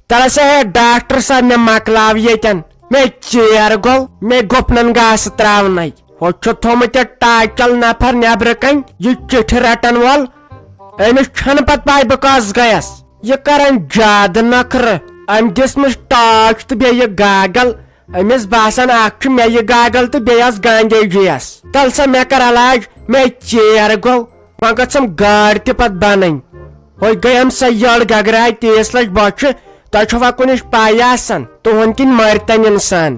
تل سا ہے ڈاکٹر صاحب میں مکلاو یتن میں چیر گو میں گپنن گاس تراون ہو تھومت ٹاچل نفر نبر کن یہ چٹھ رٹن وول امس چھن پت پاے بہ کس گیس یہ کران زیادہ نخر ام دسمس ٹاچ تو بیٚیہِ گاگل امس باسان اکھ مے یہ گاگل تو بیس گانجے جیس تل سا مے کر علاج میں چیر گو وۄنۍ گژھم گاڑ تہ پت بنن ہوے گٔیم سا یڑ گگراے 30 لچھ بۄچھِ تۄہہِ چھوا کُنِچ پاے آسان تُہُنٛد کِنۍ مرتن انسان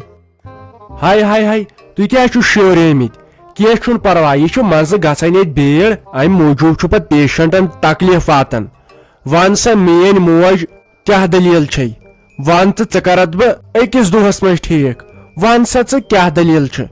ہاے ہاے ہاے تُہۍ کیٛاہ چھِو شیرٲمٕتۍ کینٛہہ چھُنہٕ پرواے یہ چھُ منٛزٕ گژھان ییٚتہِ بیٖڑ امہِ موٗجوٗب چھُ پتہٕ پیشنٹن تکلیف واتان ون سا میٲنۍ موج کیٛاہ دلیل چھے ون ژٕ ژٕ کرتھ بہٕ أکِس دۄہس منٛز ٹھیٖک ون سا ژٕ کیٛاہ دلیل چھِ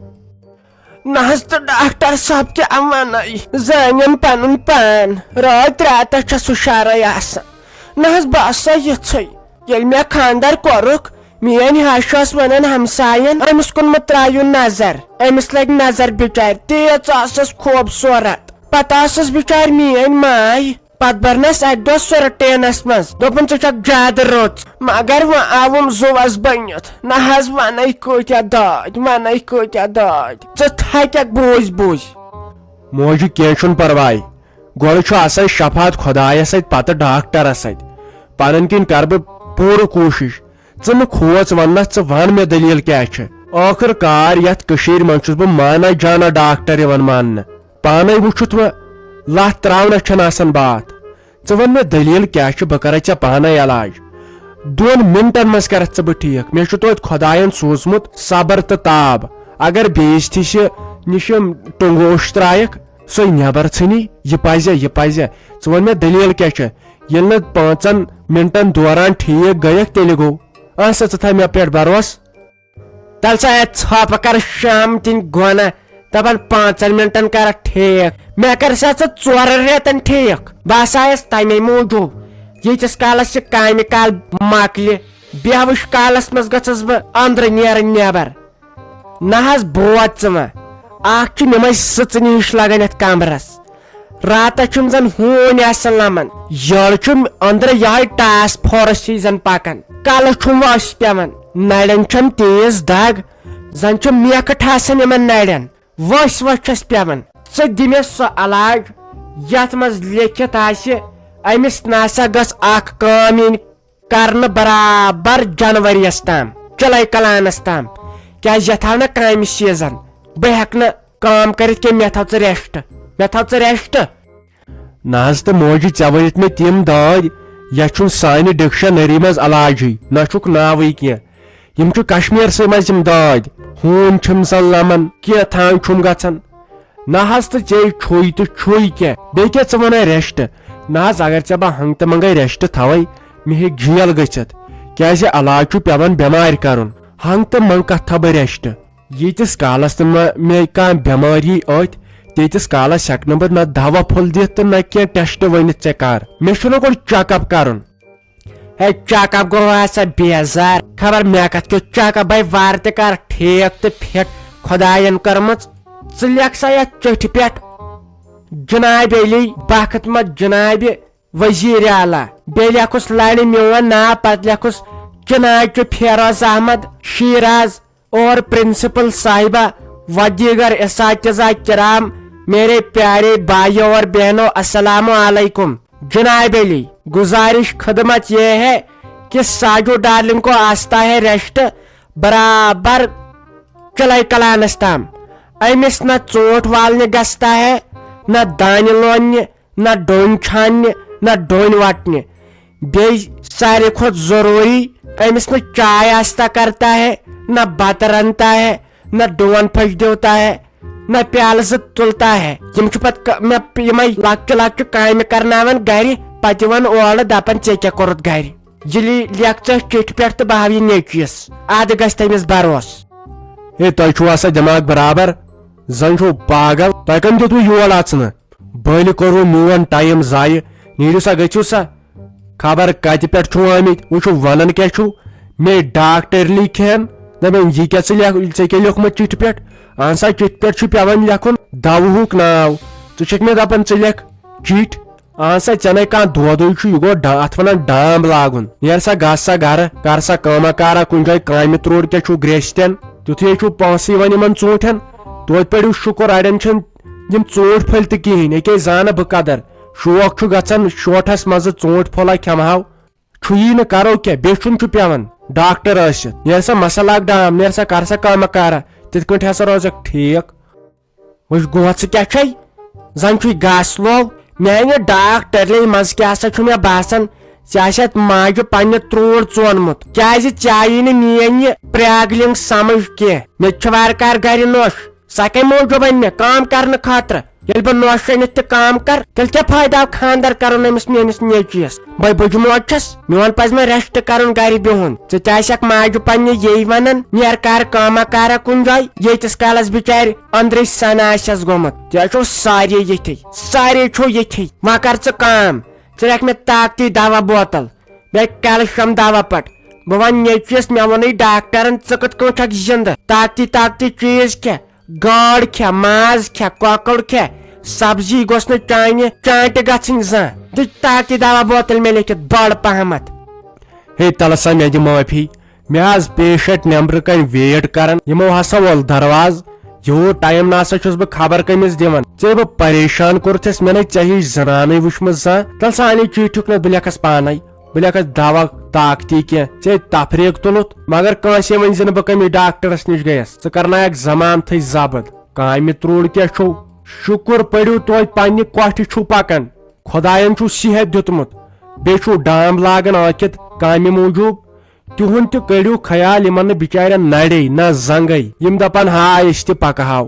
نہ حظ تو ڈاکٹر صاحب کیا ونائی زانیم پنن پان رات راتس چھس ہُشارے آسان نہ حظ باسا یژھے ییٚلہِ مےٚ خاندر کوٚرُکھ میٲنۍ ہش ٲس ونان ہمساین أمِس کُن مہ ترٛٲیِو نظر أمِس لگہِ نظر بِچارِ تیٖژ ٲسٕس خوٗبصوٗرت پتہٕ ٲسٕس بِچارِ میٲنۍ ماے پتہٕ برنس اکہِ دۄہ سُرٹینس منٛز دوٚپُن ژٕ چھکھ زیادٕ رٕژ مگر وۄنۍ آوُم زُوس بٔنِتھ نہ حظ ونے کۭتیاہ دٲدۍ ونے کۭتیاہ دٲدۍ ژٕ تھککھ بوٗزۍ موجی کینٛہہ چھُنہٕ پرواے گۄڈٕ چھُ آسان شفاعت خۄدایس سۭتۍ پتہٕ ڈاکٹرس سۭتۍ پنٕنۍ کِنۍ کر بہٕ پوٗرٕ کوٗشش ژٕ نہٕ کھوژ وننس ژٕ ون مےٚ دلیل کیٛاہ چھِ ٲخٕر کار یتھ کٔشیٖرِ منٛز چھُس بہٕ مانا جانا ڈاکٹر یِوان ماننہٕ پانے وٕچھُتھ وۄنۍ لتھ تراونس چھنہٕ آسان باتھ ژٕ ون مےٚ دلیل کیٛاہ چھِ بہٕ کرے ژےٚ پانے علاج 2 منٹن منٛز کرکھ ژٕ بہٕ ٹھیٖک مےٚ چھُ توتہِ خۄداین سوٗزمُت صبر تہٕ تاب اگر بیزتی چھِ نِش یِم ٹنگوش ترایکھ سۄے نٮ۪بر ژھٕنی یہِ پزِ ژٕ ون مےٚ دلیل کیٛاہ چھِ ییٚلہِ نہٕ 5 منٹن دوران ٹھیٖک گٔیکھ تیٚلہِ گوٚو سا ژٕ تھاو مےٚ پٮ۪ٹھ بروس تل سا ژھۄپہٕ کر شام تِنۍ گۄنا دپان 5 منٹن کرکھ ٹھیٖک مےٚ کر سا ژٕ 4 رٮ۪تن ٹھیٖک بہٕ ہسا آیس تمے موٗجوٗب ییٖتِس کالس یہِ کامہِ کال مۄکلہِ بیہوٕش کالس منٛز گژھس بہٕ أنٛدرٕ نیرٕنۍ نٮ۪بر نہ حظ بوز ژٕ وۄنۍ اکھ چھُ یِمے سٕژنہِ ہِش لگان یتھ کمرس راتس چھُم زن ہوٗنۍ آسان لمان یٔڑ چھُم أنٛدرٕ یِہوے ٹاس فورس ہِش زن پکان کلہٕ چھُم وس پیوان نرٮ۪ن چھم تیز دگ زن چھُ میکھٕ ٹھاسان یِمن نرٮ۪ن ؤسۍ چھس پیوان ژٕ دِ مےٚ سُہ علاج یتھ منٛز لیکھِتھ آسہِ أمِس نسا گٔژھ اکھ کٲم یِنۍ کرنہٕ برابر جنؤریَس تام چلے کلانس تام کیازِ یتھ آو نہ کامہِ سیٖزن بہٕ ہٮ۪کہٕ نہٕ کٲم کٔرِتھ کینٛہہ مےٚ تھاو ژٕ ریسٹ نہ حظ تہٕ موجی ژےٚ ؤنِتھ مےٚ تِم دٲدۍ یتھ چھُنہٕ سانہِ ڈکشنری منٛز علاجٕے نہ چھُکھ ناوٕے کینٛہہ یِم چھُ کشمیٖرسٕے منٛز یِم دٲدۍ ہوٗنۍ چھِم زن لمان کینٛہہ چھُم گژھان نہ حظ تہٕ ژےٚ چھُے تہٕ چھُے کینٛہہ بیٚیہِ کیٛاہ ژٕ ونان ریسٹ نہ حظ اگر ژےٚ بہٕ ہنٛگ تہٕ منٛگے ریسٹ تھوے مےٚ ہیٚکہِ جیل گٔژھِتھ کیازِ علاج چھُ پیوان بٮ۪مارِ کرُن ہنٛگ تہٕ منٛگ کتھ تھاو بہٕ ریسٹ ییٖتِس کالس تہٕ مےٚ کانٛہہ بٮ۪مٲرۍ یی أتھۍ تیٖتِس کالس ہٮ۪کہٕ نہٕ بہٕ نہ دوا پھوٚل دِتھ تہٕ نہ کینٛہہ ٹیسٹ ؤنِتھ ژےٚ کر مےٚ چھُنہ گۄڈٕ چیک اپ کرُن ہے چیک اپ گوٚو ہسا بیزار خبر مےٚ کتھ کیُتھ چیک اپ بھاے وارٕ تہِ کر ٹھیٖک تہٕ فٹ خۄداین کٔرمٕژ ژٕ لیکھ سا یتھ چٹھِ پٮ۪ٹھ جناب علی بخت جناب وزیر اعلیٰ بیٚیہِ لیکھُس لڑِ میون ناو پتہٕ لیکھُس جناب فیروز احمد شیراز اور پرنسپل صاحبہ و دیگر اساتذہ کرام میرے پیارے بھائیوں اور بہنوں السلام علیکم جناب علی گزارش خدمت یہ ہے کہ ساجو ڈارلنگ کو آستا ہے ریسٹ برابر چلے کلانس تام امس نہ ژوٗنٛٹھ والنہِ گژھتا ہے نہ دانہِ لوننہِ نہ ڈوٚنۍ چھاننہِ نہ ڈوٚنۍ وٹنہِ بیٚیہِ ساروی کھۄتہٕ ضروٗری امس نہ چائے آستا کرتا ہے نہ بتہٕ رنتا ہے نہ ڈوٗن پھٔچ دِوتا ہے نہ پیالہٕ زٕ تُلتا ہے یِم چھِ پتہٕ مےٚ یِمے لۄکچہِ لۄکچہِ کامہِ کرناوان گرِ پتہٕ یِوان اورٕ دپان ژےٚ کیٛاہ کوٚرُتھ گرِ ییٚلہِ لیکھ ژٕ چِٹھِ پٮ۪ٹھ تہٕ بہٕ ہاو یہِ نیچوِس ادٕ گژھِ تٔمِس بروس ہے تۄہہِ چھُو آسان دٮ۪ماغ برابر زن چھُو پاگل تۄہہِ کٔمۍ دیُتوٕ یور اژنہٕ بٔلۍ کوٚروٕ میون ٹایم ضایہِ نیٖرِو سا گٔژھِو سا خبر کتہِ پٮ۪ٹھ چھُو آمٕتۍ وۄنۍ چھُو ونان کیٛاہ چھُو مے ڈاکٹر لیکھن دپان یہِ کیٛاہ ژےٚ کیٛاہ لیوکھمُت چِٹھِ پٮ۪ٹھ اہن سا چِٹھِ پٮ۪ٹھ چھُ پیوان لیکھُن دوہُک ناو ژٕ چھکھ مےٚ دپان ژٕ لیکھ چِٹھۍ اہن سا ژے نے کانٛہہ دودٕے یہ گو اتھ ونان ڈامب لاگُن نیر سا گژھ سا گرٕ کر سا کٲما کارا کُنہِ جایہِ کامہِ تروڑ کیٛاہ چھُو گریستٮ۪ن تیُتھُے چھُو پونٛسہٕ یِوان یِمن ژوٗنٛٹھٮ۪ن توتہِ پٔرِو شُکر اڑٮ۪ن چھِنہٕ یِم ژوٗنٛٹھۍ پھٔلۍ تہِ کِہیٖنۍ ییٚکیٛاہ زانہٕ بہٕ قدر شوق چھُ گژھان شوٹھس منٛزٕ ژوٗنٛٹھۍ پھوٚلا کھٮ۪مہو چھُیی نہٕ کرو کینٛہہ بیچُن چھُ پیوان ڈاکٹر ٲسِتھ نیر سا مسا لاگ ڈام نیر سا کر سا کٲما کارا تِتھ کٲٹھۍ ہسا روزکھ ٹھیٖک وٕچھ گوژھ کیٛاہ چھے زن چھُے گاسہٕ لوو میانہِ ڈاکٹرلے منٛز کیٛاہ سا چھُ مےٚ باسان ژےٚ آسٮ۪تھ ماجہِ پننہِ تروڑ ژونمُت کیٛازِ ژےٚ آیی نہٕ میٲنۍ یہِ پریگلِنگ سمجھ کینٛہہ مےٚ تہِ چھِ وارٕ کار گرِ نوٚش سۄ کمہِ موٗجوٗب أنۍ مےٚ کٲم کرنہٕ خٲطرٕ ییٚلہِ بہٕ نوٚش أنِتھ تہِ کٲم کر تیٚلہِ کیٛاہ فٲیدٕ آو خانٛدر کرُن أمِس میٲنِس نیچوِس بے بٕجموج چھس میون پزِ مےٚ ریسٹ کرُن گرِ بِہُن ژٕ تہِ آسٮ۪کھ ماجہِ پننہِ یی ونان نیر کر کٲما کارا کُنہِ جایہِ ییٖتِس کالس بِچارِ أنٛدرٕے سن آسٮ۪س گوٚمُت ژےٚ چھو سارے یِتھی سارے چھو یِتھی وۄنۍ کر ژٕ کٲم ژٕ رکھ مےٚ طاقتی دوا بوتل بیٚیہِ کیلشیم دوا پٹ بہٕ ونہٕ نیچوِس مےٚ ووٚنُے ڈاکٹرن ژٕ کِتھ کٲٹھۍ چھکھ زنٛدٕ طاقتی چیٖز کھےٚ گاڈ کھےٚ ماز کھےٚ کۄکُر کھےٚ سبزی گوٚژھ نہٕ چانہِ چانٹہِ گژھٕنۍ زانٛہہ دِ طاقتی دوا بوتل مےٚ لیکھِتھ بٔڑ پہمتھ ہے تلہٕ سا مےٚ دِ معٲفی مےٚ حظ پیشنٹ نٮ۪برٕ کنۍ ویٹ کران یِمو ہسا وول درواز یوٗت ٹایم نسا چھُس بہٕ خبر کٔمِس دِوان ژےٚ بہٕ پریشان کوٚرتھس مےٚ نے ژےٚ ہِش زنانٕے وٕچھمٕژ زانٛہہ تل سا انے چیٖٹھیُک نہٕ بہٕ لیکھس پانے بہٕ لیکھس دوا طاقتی کینٛہہ ژےٚ تفریٖق تُلُتھ مگر کٲنٛسے ؤنۍ زِ نہٕ بہٕ کٔمِس ڈاکٹرس نِش گٔیس ژٕ کرنایکھ زمانتھٕے ضبط کامہِ تروڑ کیٛاہ چھُو شُکر پٔرِو توتہِ پننہِ کۄٹھِ چھُو پکان خۄداین چھُو صحت دیُتمُت بیٚیہِ چھُو ڈامب لاگان ٲکھِتھ کامہِ موٗجوٗب تِہُنٛد تہِ کٔرِو خیال یِمن نہٕ بِچارٮ۪ن نرے نہ زنگے یِم دپان ہاے أسۍ تہِ پکہاو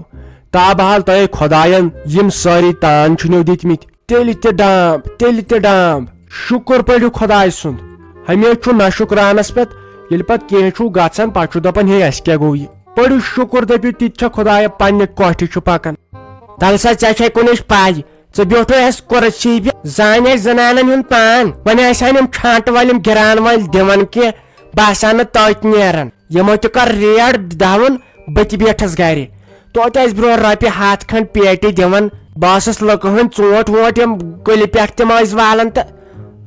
تابحال تۄہے خۄداین یِم سٲری تان چھُنو دِتمٕتۍ تیٚلہِ تہِ ڈامب شُکر پٔرِو خۄداے سُنٛد ہمیشہٕ چھُ نہ شُکرانس پٮ۪ٹھ ییٚلہِ پتہٕ کینٛہہ چھُو گژھان پتہٕ چھُ دپان ہے اسہِ کیٛاہ گوٚو یہِ پٔرِو شُکر دٔپِو تِتہِ چھےٚ خۄدایا پننہِ کۄٹھِ چھُ پکان تل سا ژےٚ چھے کُنِچ پاے ژٕ بیوٗٹھٕے اسہِ کُرسی پٮ۪ٹھ زانہِ اسہِ زنانن ہُنٛد پان وۄنۍ آسہٕ ہن یِم چھانٹہٕ وٲلۍ یِم گِران وٲلۍ دِوان کینٛہہ بہٕ آسہٕ نہٕ تٔتۍ نیران یِمو تہِ کٔر ریٹ دون بہٕ تہِ بیٖٹھٕس گرِ توتہِ ٲسۍ برونٛہہ رۄپیہِ ہتھ کھنٛڈ پیٹہِ دِوان بہٕ ٲسٕس لُکہٕ ہٕنٛدۍ ژوٗنٛٹھۍ ووٗنٛٹھۍ یِم کُلہِ پٮ۪ٹھ تِم ٲسۍ والان تہٕ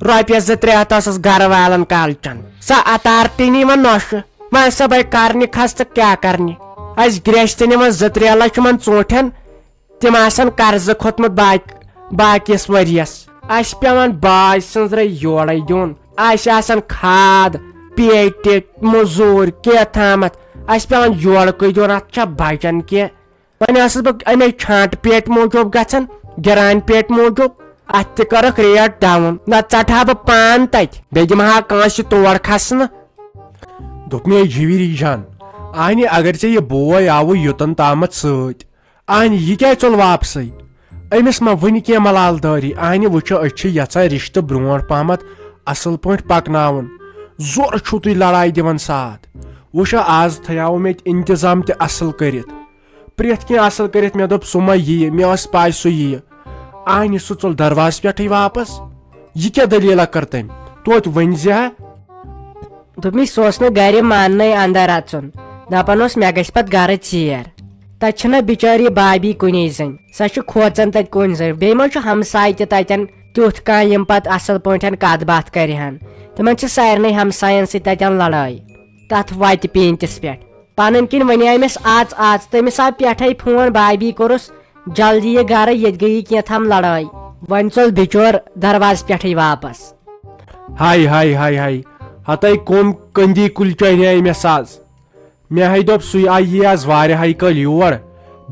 رۄپیس 2-3 ہتھ ٲسٕس گرٕ والان کالچن سۄ اتارٹی نی وۄنۍ نۄشہِ وۄنۍ سا بے کرنہِ کھس تہٕ کیٛاہ کرنہِ اسہِ گریستہِ نِوان 2-3 لچھ یِمن ژوٗنٛٹھٮ۪ن تِم آسان قرضہٕ کھوٚتمُت باقیس ؤرۍیس اسہِ پیوان باے سٕنٛزرے یورے دیُن اسہِ آسان کھاد پیٹہِ موٚزوٗرۍ کینٛہہ تھامتھ اسہِ پیوان یورٕکُے دیُن اتھ چھا بچان کینٛہہ وۄنۍ ٲسٕس بہٕ امے چھانٹہٕ پیٹہِ موٗجوٗب گژھان گِرانہِ پیٹہِ موٗجوٗب اتھ تہِ کٔرٕکھ ریٹ ڈاوُن نتہٕ ژٹہٕ ہا بہٕ پان تتہِ بیٚیہِ دِمہٕ ہا کٲنٛسہِ تور کھسنہٕ دوٚپ مےٚ جِوِری جان اہنہِ اگر ژےٚ یہِ بوے آوُے یوٚتن تامتھ سۭتۍ اہنہِ یہِ کیٛازِ ژوٚل واپسٕے أمِس ما وٕنہِ کینٛہہ ملال دٲری اہنہِ وٕچھو أسۍ چھِ یژھان رشتہٕ برونٛٹھ پہمتھ اصل پٲٹھۍ پکناوُن زورٕ چھُو تُہۍ لڑاے دِوان ساتھ وٕچھو آز تھایاوُ مےٚ تہِ انتظام تہِ اصل کٔرِتھ پرٛٮ۪تھ کینٛہہ اصل کٔرِتھ مےٚ دوٚپ سُہ ما یِیہِ مےٚ ٲس پاے سُہ یِیہِ اہنہِ سُہ ژوٚل درواز پٮ۪ٹھٕے واپس یہِ کیٛاہ دٔلیٖلا کٔر تٔمۍ توتہِ ؤنۍ زِ ہا دوٚپمٕے سُہ اوس نہٕ گرِ ماننٕے انٛدر اژُن دپان اوس مےٚ گژھِ پتہٕ گرٕ ژیر تتہِ چھنہ بِچٲری بابی کُنی زٔنۍ سۄ چھِ کھوژان تتہِ کُنہِ زٔنۍ بیٚیہِ ما چھُ ہمساے تہِ تتٮ۪ن تیُتھ کانٛہہ یِم پتہٕ اصل پٲٹھۍ کتھ باتھ کرِہن تِمن چھِ سارنٕے ہمساین سۭتۍ تتٮ۪ن لڑٲے تتھ وتہِ پیٖنتِس پٮ۪ٹھ پنٕنۍ کِنۍ ونیٛاے مےٚ اژ تٔمِس آو پٮ۪ٹھے فون بابی کوٚرُس جلدی یہِ گرٕ ییٚتہِ گٔیی کینٛژھام لڑٲے وۄنۍ ژوٚل بِچور درواز پٮ۪ٹھٕے واپس ہاے ہاے ہاے ہاے ہتے کوٚم کٔنٛدی کُلۍ چرے مےٚ آز مےٚ ہے دوٚپ سُے آیی آز واریاہے کٲلۍ یور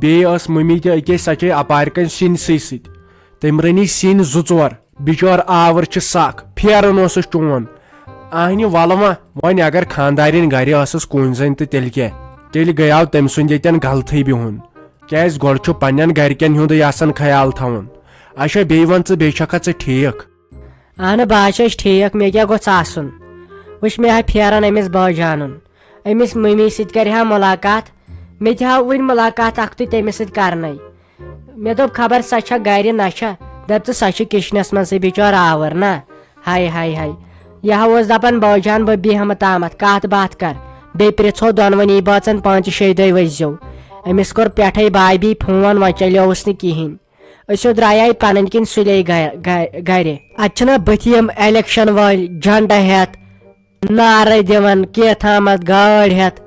بیٚیہِ ٲس مٔمی تہِ أکے سچے اپارِ کنۍ سِنسٕے سۭتۍ تٔمۍ رٔنی سِنۍ 2-4 بِچور آوُر چھِ سکھ پھیران اوسُس چون اہنہِ وَلہٕ وۄنۍ اگر خانٛدارِنۍ گرِ ٲسٕس کُنۍ زٔنۍ تہٕ تیٚلہِ کیٛاہ تیٚلہِ گٔیاو تٔمۍ سُنٛد ییٚتٮ۪ن غلطٕے بِہُن کیٛازِ گۄڈٕ چھُ پننٮ۪ن گرِکٮ۪ن ہُنٛدُے آسان خیال تھاوُن اچھا بیٚیہِ وَن ژٕ بیٚیہِ چھکھا ژٕ ٹھیٖک اہنہٕ بہٕ حظ چھُس ٹھیٖک مےٚ کیٛاہ گوٚژھ آسُن وٕچھ مےٚ ہا پھیران أمِس بٲجانُن أمِس مٔمی سۭتۍ کرِ ہا مُلاقات مےٚ تہِ ہاو وُنہِ مُلاقات اکھتُے تٔمِس سۭتۍ کرنے مےٚ دوٚپ خبر سۄ چھا گرِ نہ چھا دپ ژٕ سۄ چھِ کِچنس منٛزٕے بِچور آوُر نہ ہاے ہاے ہاے یہِ ہا اوس دپان بٲجان بہٕ بیٚہمہٕ تامتھ کتھ باتھ کر بیٚیہِ پرژھو دۄنوٕنی بٲژن 5-6 دۄہہِ ؤسۍزیو أمِس کوٚر پٮ۪ٹھے بابی فون وۄنۍ چلیوُس نہٕ کِہینۍ اسو درایاے پنن کن سُلے گرِ اتنا بتھیم الیکشن ول جھنڈا ہیت نعرٕ دِوان کیتھامت گاڑ ہیت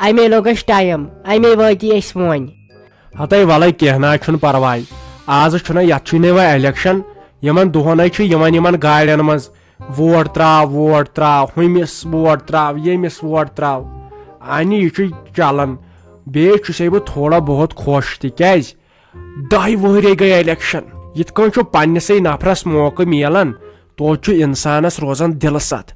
امے لوگ اس ٹائم امے واتی اس وۄنۍ ہتے ولے کینٛہہ نہ چھُنہٕ پرواے آز چھُنہ یتھ چھُنہٕ وۄنۍ الیکشن یمن دۄہنٕے چھُ یمن گاڑٮ۪ن منٛز ووٹ تراو ہُمِس ووٹ تراو ییٚمِس ووٹ تراو انہِ یہِ چھُ چلان بیٚیہِ چھُسے بہٕ تھوڑا بہت خۄش تِکیٛازِ 10 ؤہرے گٔے الیکشن یِتھ کٔنۍ چھُ پننسٕے نفرس موقعہٕ میلان توتہِ چھُ انسانس روزان دلہٕ ستھ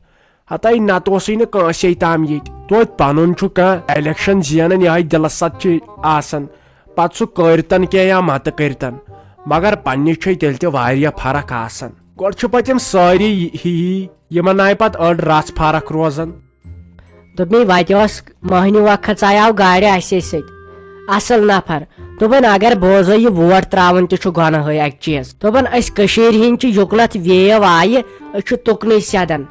ہتے نتہٕ اوسُے نہٕ کٲنٛسے تام ییٚتہِ توتہِ پنُن چھُ کانٛہہ الیکشن زینان یِہے دلہٕ ستھ چھُ آسان پتہٕ سُہ کٔرتن کینٛہہ یا متہٕ کٔرتن مگر پننہِ چھے تیٚلہِ تہِ واریاہ فرق آسان گۄڈٕ چھِ پتہٕ یِم سٲری ہی یِمن آیہِ پتہٕ أڑ رژھ فرق روزان دوٚپ مے وتہِ اوس مٔہنیوٗ اکھ کھژایاو گاڑِ اسے سۭتۍ اصل نفر دوٚپُن اگر بوزو یہِ ووٹ تراوُن تہِ چھُ گۄنہٕے اکہِ چیٖز دوٚپُن أسۍ کٔشیٖرِ ہِنٛدۍ چھِ یُکلت ویو آیہِ أسۍ چھِ تُکنُے سیدان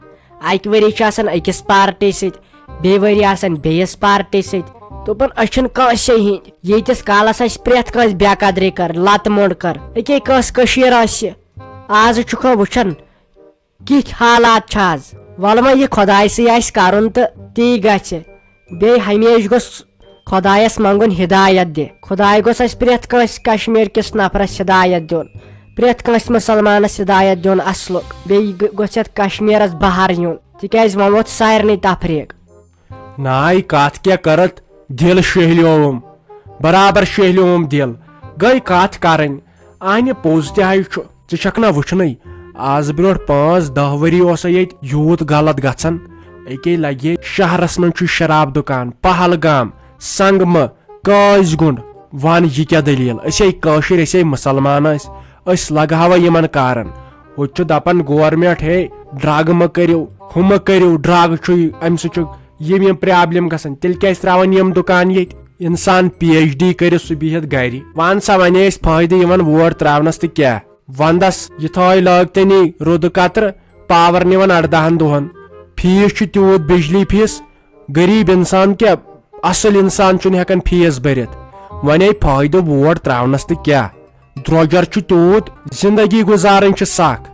اکہِ ؤری چھِ آسان أکِس پارٹی سۭتۍ بیٚیہِ ؤری آسان بیٚیِس پارٹی سۭتۍ دوٚپُن أسۍ چھِنہٕ کٲنٛسے ہِنٛدۍ ییٖتِس کالس اسہِ پرٛٮ۪تھ کٲنٛسہِ بے قدری کٔر لتہٕ موٚنڈ کٔر أکے کٲنٛسہِ کٔشیٖر آسہِ آز چھُکھا وٕچھان کِتھۍ حالات چھِ آز ولہٕ وۄنۍ یہِ خۄدایسٕے آسہِ کرُن تہٕ تی گژھِ بیٚیہِ ہمیشہِ گوٚژھ خۄدایس منٛگُن ہدایت دِ خۄداے گوٚژھ اسہِ پرٛٮ۪تھ کٲنٛسہِ کشمیٖر کِس نفرس ہدایت دیُن پرٛٮ۪تھ کٲنٛسہِ مُسلمانس ہدایت دیُن اصلُک بیٚیہِ گوٚژھ یتھ کشمیٖرس بہار یُن تِکیٛازِ وۄنۍ ووت سارنٕے تفریٖق ناے کتھ کیٛاہ کرت دل شہلیوم برابر شہلیوم دل گٔے کتھ کرٕنۍ انہِ پوٚز تہِ ہاے چھُ ژٕ چھکھ نہ وٕچھنٕے آز برونٛٹھ 5-10 ؤری اوسا ییٚتہِ یوٗت غلط گژھان أکے لگے شہرس منٛز چھُ شراب دُکان پہلگام سنگمہٕ قٲضۍ گُنٛڈ ون یہِ کیٛاہ دٔلیٖل أسے کٲشِرۍ أسے مُسلمان أسۍ لگاوا یِمن کارن ہوٚتہِ چھُ دپان گورمینٹ ہے ڈرگ مہ کٔرِو ہُہ مہ کٔرِو ڈرگ چھُ امہِ سۭتۍ چھُ یِم پرابلم گژھان تیٚلہِ کیٛازِ تراون یِم دُکان ییٚتہِ انسان PhD کٔرِتھ سُہ بِہِتھ گرِ ون سا ونے ٲسۍ فٲیدٕ یِوان ووٹ تراونس تہٕ کیٛاہ ونٛدس یِتھٲے لٲگتنی رُدٕ قطرٕ پاور نِوان 18 دۄہن فیٖس چھُ تیوٗت بجلی فیٖس غریٖب انسان کیٛاہ اصل انسان چھُنہٕ ہٮ۪کان فیٖس بٔرِتھ ونے فٲیدٕ ووٹ تراونس تہٕ کیٛاہ درٛوجر چھُ تیوٗت زندگی گُزارٕنۍ چھِ سکھ